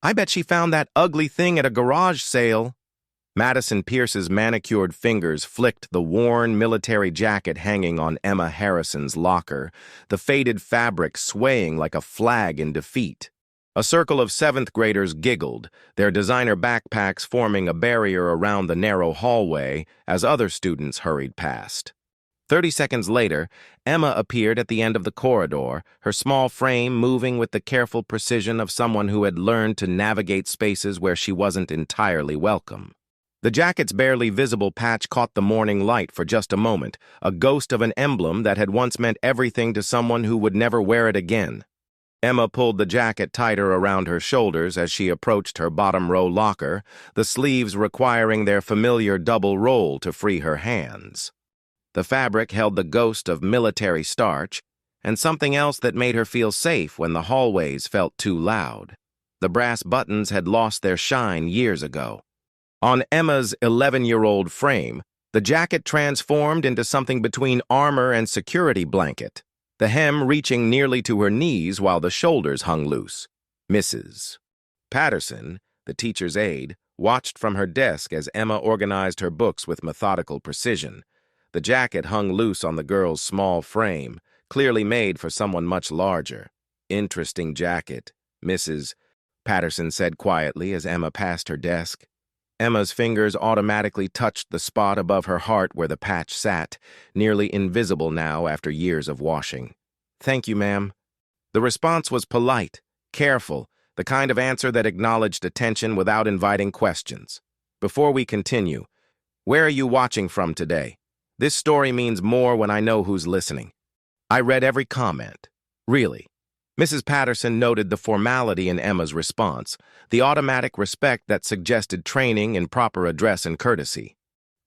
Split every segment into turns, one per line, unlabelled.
I bet she found that ugly thing at a garage sale. Madison Pierce's manicured fingers flicked the worn military jacket hanging on Emma Harrison's locker, the faded fabric swaying like a flag in defeat. A circle of seventh graders giggled, their designer backpacks forming a barrier around the narrow hallway as other students hurried past. 30 seconds later, Emma appeared at the end of the corridor, her small frame moving with the careful precision of someone who had learned to navigate spaces where she wasn't entirely welcome. The jacket's barely visible patch caught the morning light for just a moment, a ghost of an emblem that had once meant everything to someone who would never wear it again. Emma pulled the jacket tighter around her shoulders as she approached her bottom-row locker, the sleeves requiring their familiar double roll to free her hands. The fabric held the ghost of military starch, and something else that made her feel safe when the hallways felt too loud. The brass buttons had lost their shine years ago. On Emma's 11-year-old frame, the jacket transformed into something between armor and security blanket, the hem reaching nearly to her knees while the shoulders hung loose. Mrs. Patterson, the teacher's aide, watched from her desk as Emma organized her books with methodical precision. The jacket hung loose on the girl's small frame, clearly made for someone much larger. "Interesting jacket," Mrs. Patterson said quietly as Emma passed her desk. Emma's fingers automatically touched the spot above her heart where the patch sat, nearly invisible now after years of washing. "Thank you, ma'am." The response was polite, careful, the kind of answer that acknowledged attention without inviting questions. "Before we continue, where are you watching from today? This story means more when I know who's listening." I read every comment. Really. Mrs. Patterson noted the formality in Emma's response, the automatic respect that suggested training in proper address and courtesy.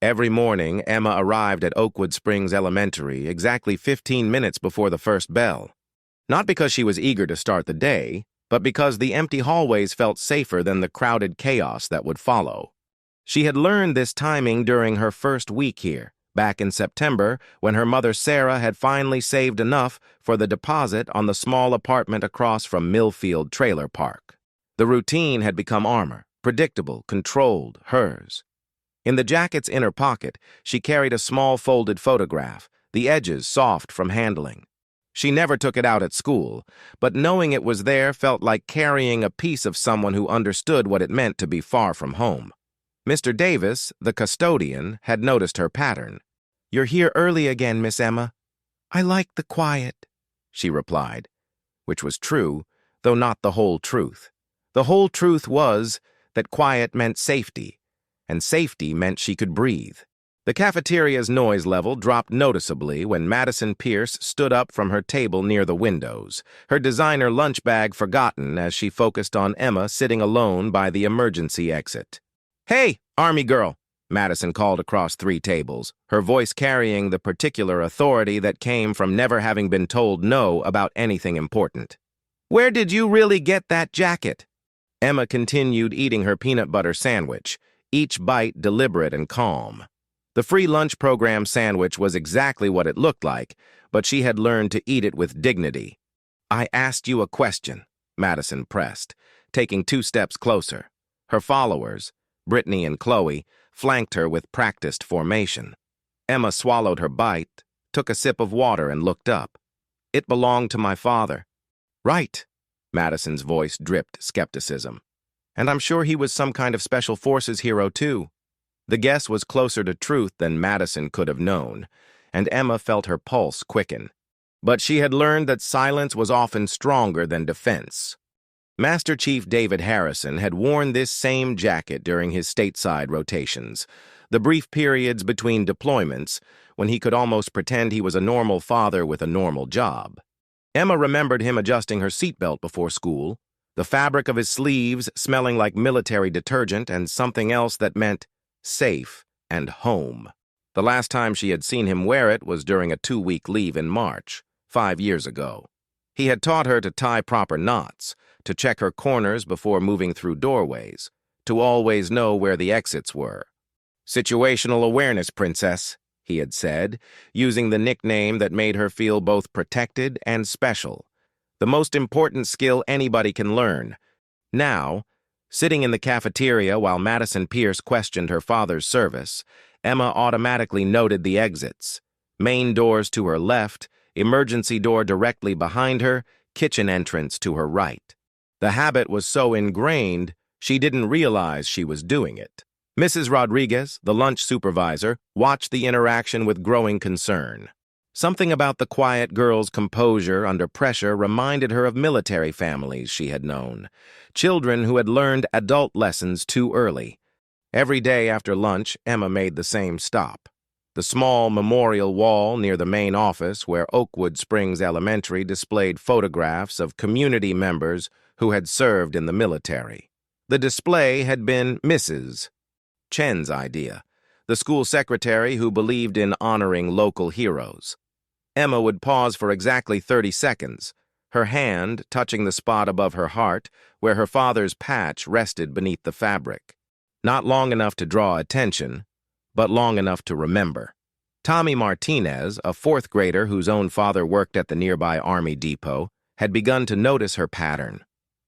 Every morning, Emma arrived at Oakwood Springs Elementary exactly 15 minutes before the first bell. Not because she was eager to start the day, but because the empty hallways felt safer than the crowded chaos that would follow. She had learned this timing during her first week here, back in September, when her mother Sarah had finally saved enough for the deposit on the small apartment across from Millfield Trailer Park. The routine had become armor, predictable, controlled, hers. In the jacket's inner pocket, she carried a small folded photograph, the edges soft from handling. She never took it out at school, but knowing it was there felt like carrying a piece of someone who understood what it meant to be far from home. Mr. Davis, the custodian, had noticed her pattern. "You're here early again, Miss Emma." "I like the quiet," she replied, which was true, though not the whole truth. The whole truth was that quiet meant safety, and safety meant she could breathe. The cafeteria's noise level dropped noticeably when Madison Pierce stood up from her table near the windows, her designer lunch bag forgotten as she focused on Emma sitting alone by the emergency exit. "Hey, Army girl," Madison called across 3 tables, her voice carrying the particular authority that came from never having been told no about anything important. "Where did you really get that jacket?" Emma continued eating her peanut butter sandwich, each bite deliberate and calm. The free lunch program sandwich was exactly what it looked like, but she had learned to eat it with dignity. "I asked you a question," Madison pressed, taking 2 steps closer. Her followers, Brittany and Chloe, flanked her with practiced formation. Emma swallowed her bite, took a sip of water, and looked up. "It belonged to my father." "Right," Madison's voice dripped skepticism. "And I'm sure he was some kind of special forces hero, too." The guess was closer to truth than Madison could have known, and Emma felt her pulse quicken. But she had learned that silence was often stronger than defense. Master Chief David Harrison had worn this same jacket during his stateside rotations, the brief periods between deployments when he could almost pretend he was a normal father with a normal job. Emma remembered him adjusting her seatbelt before school, the fabric of his sleeves smelling like military detergent and something else that meant safe and home. The last time she had seen him wear it was during a 2-week leave in March, 5 years ago. He had taught her to tie proper knots, to check her corners before moving through doorways, to always know where the exits were. "Situational awareness, princess," he had said, using the nickname that made her feel both protected and special. The most important skill anybody can learn. Now, Sitting in the cafeteria while Madison Pierce questioned her father's service, Emma automatically noted the exits. Main doors to her left, emergency door directly behind her, kitchen entrance to her right. The habit was so ingrained, she didn't realize she was doing it. Mrs. Rodriguez, the lunch supervisor, watched the interaction with growing concern. Something about the quiet girl's composure under pressure reminded her of military families she had known, children who had learned adult lessons too early. Every day after lunch, Emma made the same stop. The small memorial wall near the main office where Oakwood Springs Elementary displayed photographs of community members who had served in the military. The display had been Mrs. Chen's idea, the school secretary who believed in honoring local heroes. Emma would pause for exactly 30 seconds, her hand touching the spot above her heart where her father's patch rested beneath the fabric. Not long enough to draw attention, but long enough to remember. Tommy Martinez, a fourth grader whose own father worked at the nearby Army depot, had begun to notice her pattern.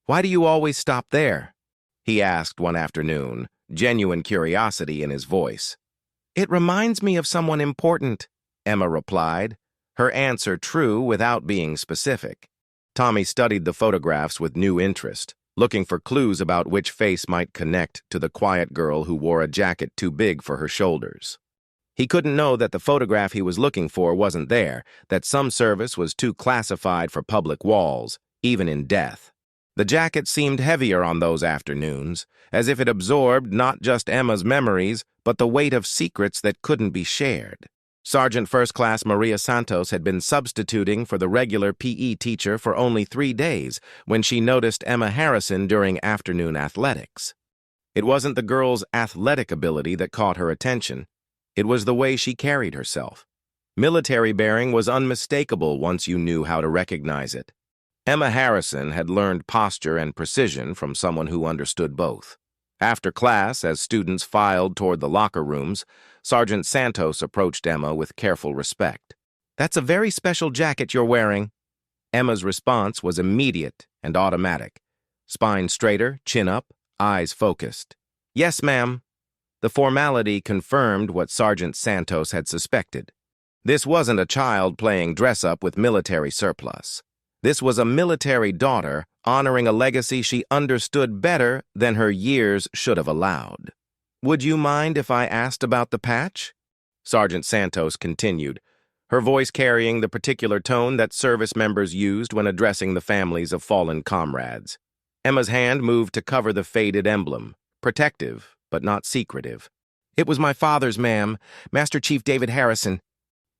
"Why do you always stop there?" he asked one afternoon, genuine curiosity in his voice. "It reminds me of someone important," Emma replied, her answer true without being specific. Tommy studied the photographs with new interest, looking for clues about which face might connect to the quiet girl who wore a jacket too big for her shoulders. He couldn't know that the photograph he was looking for wasn't there, that some service was too classified for public walls, even in death. The jacket seemed heavier on those afternoons, as if it absorbed not just Emma's memories, but the weight of secrets that couldn't be shared. Sergeant First Class Maria Santos had been substituting for the regular PE teacher for only 3 days when she noticed Emma Harrison during afternoon athletics. It wasn't the girl's athletic ability that caught her attention. It was the way she carried herself. Military bearing was unmistakable once you knew how to recognize it. Emma Harrison had learned posture and precision from someone who understood both. After class, as students filed toward the locker rooms, Sergeant Santos approached Emma with careful respect. "That's a very special jacket you're wearing." Emma's response was immediate and automatic. Spine straighter, chin up, eyes focused. "Yes, ma'am." The formality confirmed what Sergeant Santos had suspected. This wasn't a child playing dress-up with military surplus. This was a military daughter honoring a legacy she understood better than her years should have allowed. "Would you mind if I asked about the patch?" Sergeant Santos continued, her voice carrying the particular tone that service members used when addressing the families of fallen comrades. Emma's hand moved to cover the faded emblem, protective but not secretive. "It was my father's, ma'am, Master Chief David Harrison."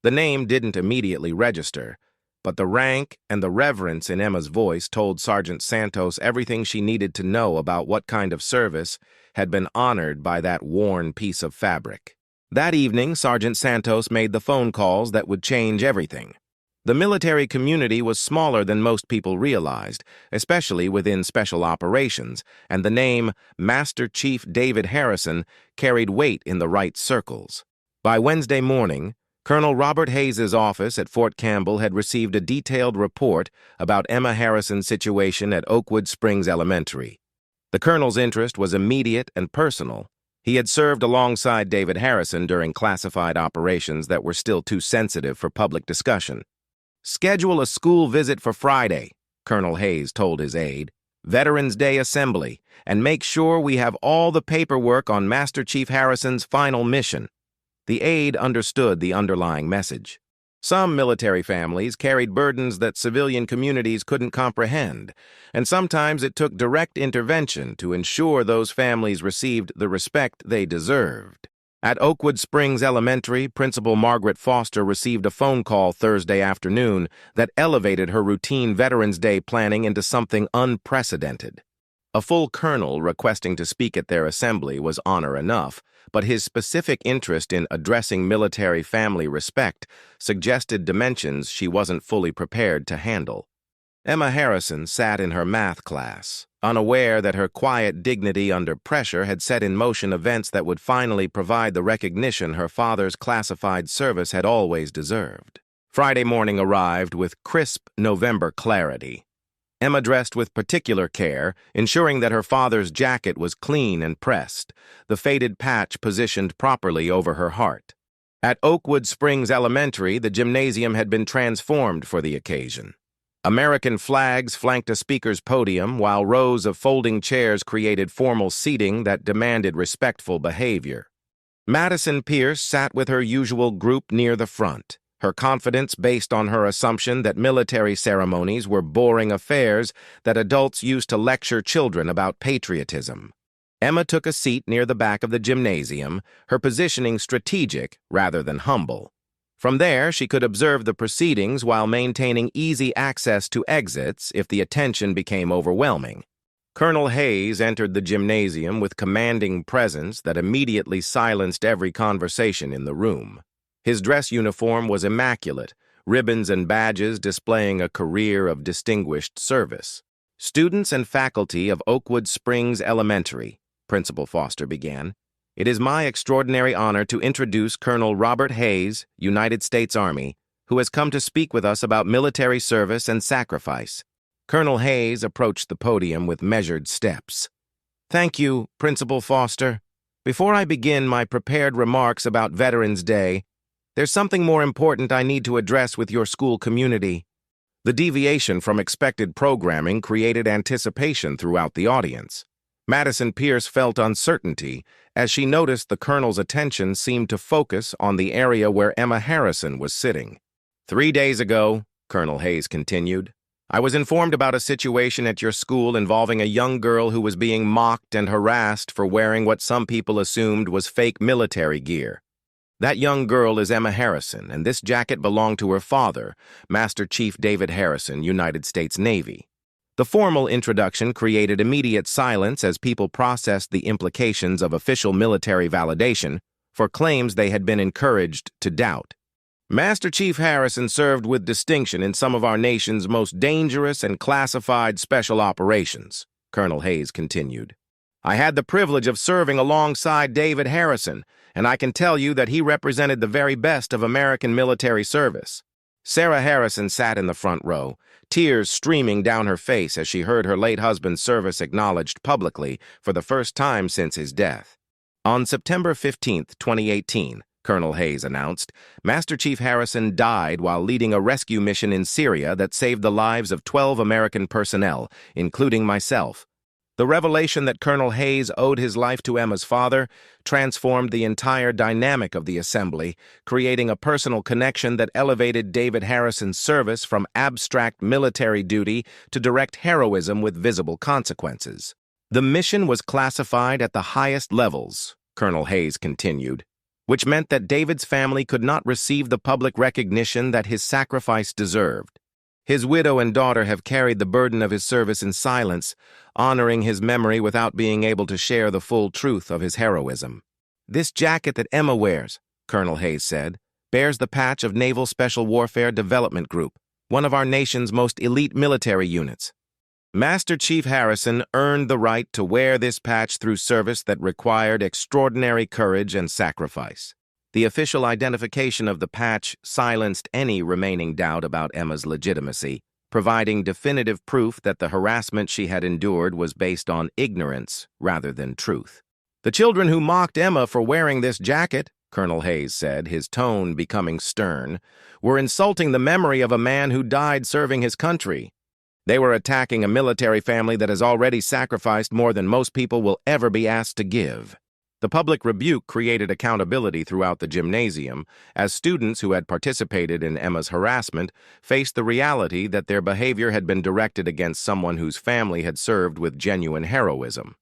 The name didn't immediately register, but the rank and the reverence in Emma's voice told Sergeant Santos everything she needed to know about what kind of service had been honored by that worn piece of fabric. That evening, Sergeant Santos made the phone calls that would change everything. The military community was smaller than most people realized, especially within special operations, and the name Master Chief David Harrison carried weight in the right circles. By Wednesday morning, Colonel Robert Hayes's office at Fort Campbell had received a detailed report about Emma Harrison's situation at Oakwood Springs Elementary. The colonel's interest was immediate and personal. He had served alongside David Harrison during classified operations that were still too sensitive for public discussion. "Schedule a school visit for Friday," Colonel Hayes told his aide, "Veterans Day Assembly, and make sure we have all the paperwork on Master Chief Harrison's final mission." The aide understood the underlying message. Some military families carried burdens that civilian communities couldn't comprehend, and sometimes it took direct intervention to ensure those families received the respect they deserved. At Oakwood Springs Elementary, Principal Margaret Foster received a phone call Thursday afternoon that elevated her routine Veterans Day planning into something unprecedented. A full colonel requesting to speak at their assembly was honor enough, but his specific interest in addressing military family respect suggested dimensions she wasn't fully prepared to handle. Emma Harrison sat in her math class, unaware that her quiet dignity under pressure had set in motion events that would finally provide the recognition her father's classified service had always deserved. Friday morning arrived with crisp November clarity. Emma dressed with particular care, ensuring that her father's jacket was clean and pressed, the faded patch positioned properly over her heart. At Oakwood Springs Elementary, the gymnasium had been transformed for the occasion. American flags flanked a speaker's podium, while rows of folding chairs created formal seating that demanded respectful behavior. Madison Pierce sat with her usual group near the front, her confidence based on her assumption that military ceremonies were boring affairs that adults used to lecture children about patriotism. Emma took a seat near the back of the gymnasium, her positioning strategic rather than humble. From there, she could observe the proceedings while maintaining easy access to exits if the attention became overwhelming. Colonel Hayes entered the gymnasium with commanding presence that immediately silenced every conversation in the room. His dress uniform was immaculate, ribbons and badges displaying a career of distinguished service. "Students and faculty of Oakwood Springs Elementary," Principal Foster began, "it is my extraordinary honor to introduce Colonel Robert Hayes, United States Army, who has come to speak with us about military service and sacrifice." Colonel Hayes approached the podium with measured steps. "Thank you, Principal Foster. Before I begin my prepared remarks about Veterans Day, there's something more important I need to address with your school community." The deviation from expected programming created anticipation throughout the audience. Madison Pierce felt uncertainty as she noticed the colonel's attention seemed to focus on the area where Emma Harrison was sitting. "3 days ago," Colonel Hayes continued, "I was informed about a situation at your school involving a young girl who was being mocked and harassed for wearing what some people assumed was fake military gear. That young girl is Emma Harrison, and this jacket belonged to her father, Master Chief David Harrison, United States Navy." The formal introduction created immediate silence as people processed the implications of official military validation for claims they had been encouraged to doubt. "Master Chief Harrison served with distinction in some of our nation's most dangerous and classified special operations," Colonel Hayes continued. "I had the privilege of serving alongside David Harrison, and I can tell you that he represented the very best of American military service." Sarah Harrison sat in the front row, tears streaming down her face as she heard her late husband's service acknowledged publicly for the first time since his death. On September 15, 2018, Colonel Hayes announced, Master Chief Harrison died while leading a rescue mission in Syria that saved the lives of 12 American personnel, including myself. The revelation that Colonel Hayes owed his life to Emma's father transformed the entire dynamic of the assembly, creating a personal connection that elevated David Harrison's service from abstract military duty to direct heroism with visible consequences. "The mission was classified at the highest levels," Colonel Hayes continued, "which meant that David's family could not receive the public recognition that his sacrifice deserved. His widow and daughter have carried the burden of his service in silence, honoring his memory without being able to share the full truth of his heroism." "This jacket that Emma wears," Colonel Hayes said, "bears the patch of Naval Special Warfare Development Group, one of our nation's most elite military units. Master Chief Harrison earned the right to wear this patch through service that required extraordinary courage and sacrifice." The official identification of the patch silenced any remaining doubt about Emma's legitimacy, providing definitive proof that the harassment she had endured was based on ignorance rather than truth. "The children who mocked Emma for wearing this jacket," Colonel Hayes said, his tone becoming stern, "were insulting the memory of a man who died serving his country. They were attacking a military family that has already sacrificed more than most people will ever be asked to give." The public rebuke created accountability throughout the gymnasium as students who had participated in Emma's harassment faced the reality that their behavior had been directed against someone whose family had served with genuine heroism.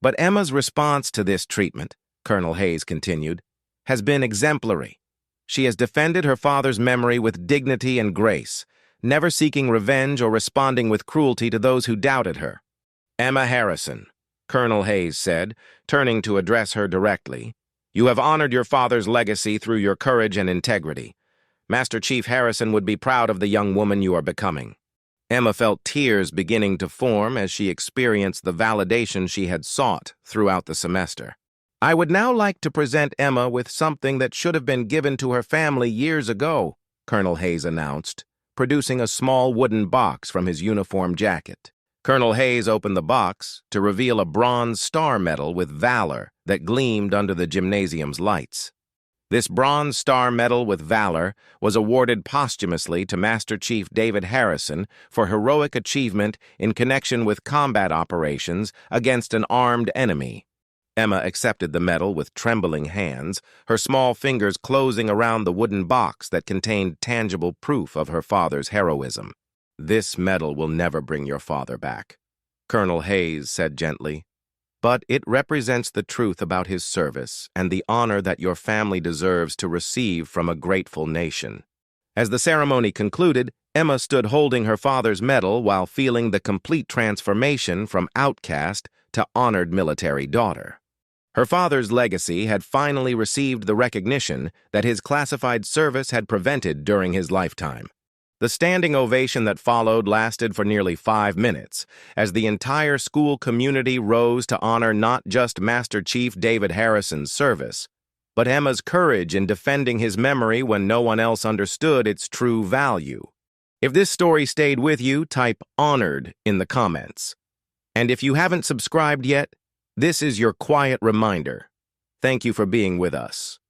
"But Emma's response to this treatment," Colonel Hayes continued, "has been exemplary. She has defended her father's memory with dignity and grace, never seeking revenge or responding with cruelty to those who doubted her." "Emma Harrison," Colonel Hayes said, turning to address her directly, "you have honored your father's legacy through your courage and integrity. Master Chief Harrison would be proud of the young woman you are becoming." Emma felt tears beginning to form as she experienced the validation she had sought throughout the semester. "I would now like to present Emma with something that should have been given to her family years ago," Colonel Hayes announced, producing a small wooden box from his uniform jacket. Colonel Hayes opened the box to reveal a bronze star medal with valor that gleamed under the gymnasium's lights. This Bronze Star Medal with Valor was awarded posthumously to Master Chief David Harrison for heroic achievement in connection with combat operations against an armed enemy. Emma accepted the medal with trembling hands, her small fingers closing around the wooden box that contained tangible proof of her father's heroism. "This medal will never bring your father back," Colonel Hayes said gently. "But it represents the truth about his service and the honor that your family deserves to receive from a grateful nation." As the ceremony concluded, Emma stood holding her father's medal while feeling the complete transformation from outcast to honored military daughter. Her father's legacy had finally received the recognition that his classified service had prevented during his lifetime. The standing ovation that followed lasted for nearly 5 minutes, as the entire school community rose to honor not just Master Chief David Harrison's service, but Emma's courage in defending his memory when no one else understood its true value. If this story stayed with you, type "honored" in the comments. And if you haven't subscribed yet, this is your quiet reminder. Thank you for being with us.